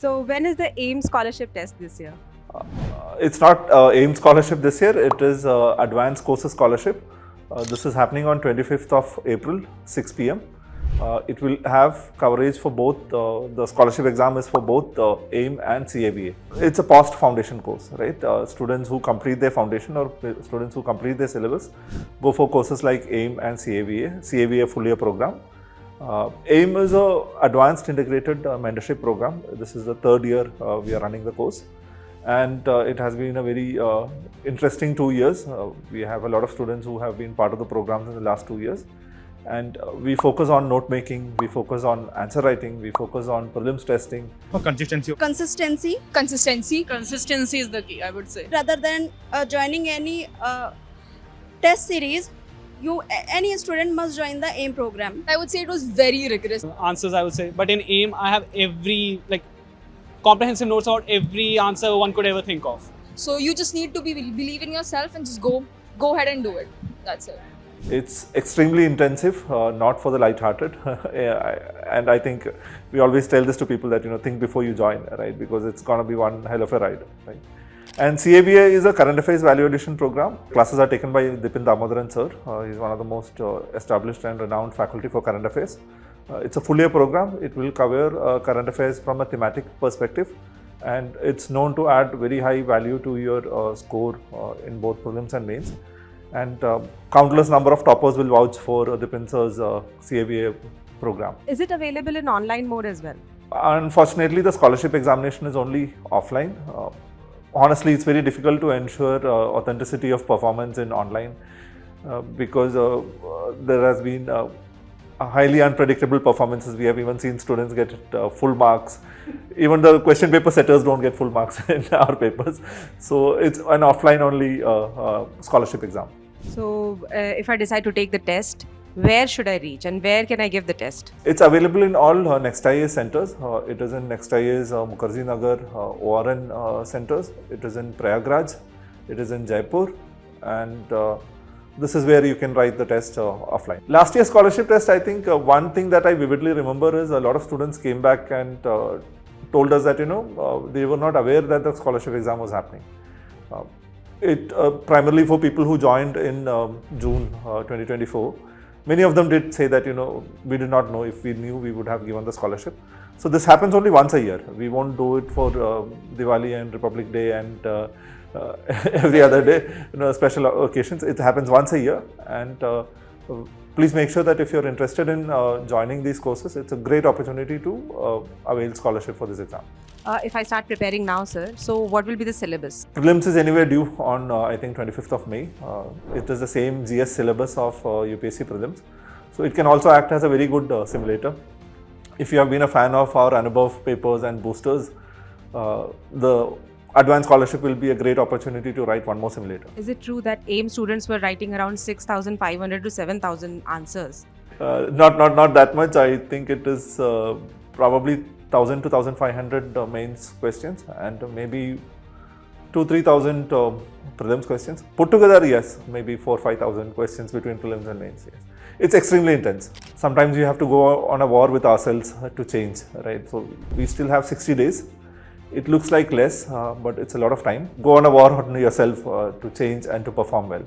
So when is the AIM scholarship test this year? It's not AIM scholarship this year, it is Advanced Courses scholarship. This is happening on 25th of April, 6 p.m. It will have coverage for both, the scholarship exam is for both AIM and CAVA. It's a post-foundation course, right? Students who complete their foundation or students who complete their syllabus go for courses like AIM and CAVA. CAVA fully a program. AIM is a advanced integrated mentorship program. This is the third year we are running the course. And it has been a very interesting 2 years. We have a lot of students who have been part of the programs in the last 2 years. And we focus on note making, we focus on answer writing, we focus on prelims testing. For consistency. Consistency is the key, I would say. Rather than joining any test series, any student must join the AIM program. I would say it was very rigorous. Answers, I would say. But in AIM, I have every comprehensive notes about every answer one could ever think of. So you just need to believe in yourself and just go ahead and do it. That's it. It's extremely intensive, not for the light-hearted. And I think we always tell this to people that, think before you join, right? Because it's going to be one hell of a ride, right? And CAVA is a current affairs value addition program. Classes are taken by Dipin Damodaran sir. He's one of the most established and renowned faculty for current affairs. It's a full year program. It will cover current affairs from a thematic perspective. And it's known to add very high value to your score in both prelims and mains. And countless number of toppers will vouch for Dipin sir's CAVA program. Is it available in online mode as well? Unfortunately, the scholarship examination is only offline. Honestly, it's very difficult to ensure authenticity of performance in online because there has been highly unpredictable performances. We have even seen students get full marks. Even the question paper setters don't get full marks in our papers. So it's an offline only scholarship exam. So if I decide to take the test, where should I reach and where can I give the test? It's available in all NEXT IAS centers. It is in NEXT IAS Mukherjee Nagar, ORN centers. It is in Prayagraj. It is in Jaipur. And this is where you can write the test offline. Last year's scholarship test, I think one thing that I vividly remember is a lot of students came back and told us that, they were not aware that the scholarship exam was happening. Primarily for people who joined in June 2024. Many of them did say that, we did not know. If we knew, we would have given the scholarship. So this happens only once a year. We won't do it for Diwali and Republic Day and every other day, special occasions. It happens once a year. And please make sure that if you're interested in joining these courses, it's a great opportunity to avail scholarship for this exam. If I start preparing now, sir, so what will be the syllabus? Prelims is anyway due on, I think, 25th of May. It is the same GS syllabus of UPSC Prelims. So it can also act as a very good simulator. If you have been a fan of our and above papers and boosters, the advanced scholarship will be a great opportunity to write one more simulator. Is it true that AIM students were writing around 6,500 to 7,000 answers? Not that much. I think it is probably 1,000 to 1,500 mains questions and maybe 2,000 to 3,000 prelims questions. Put together, yes, maybe 4,000 to 5,000 questions between prelims and mains. Yes. It's extremely intense. Sometimes you have to go on a war with ourselves to change, right? So we still have 60 days. It looks like less, but it's a lot of time. Go on a war on yourself to change and to perform well.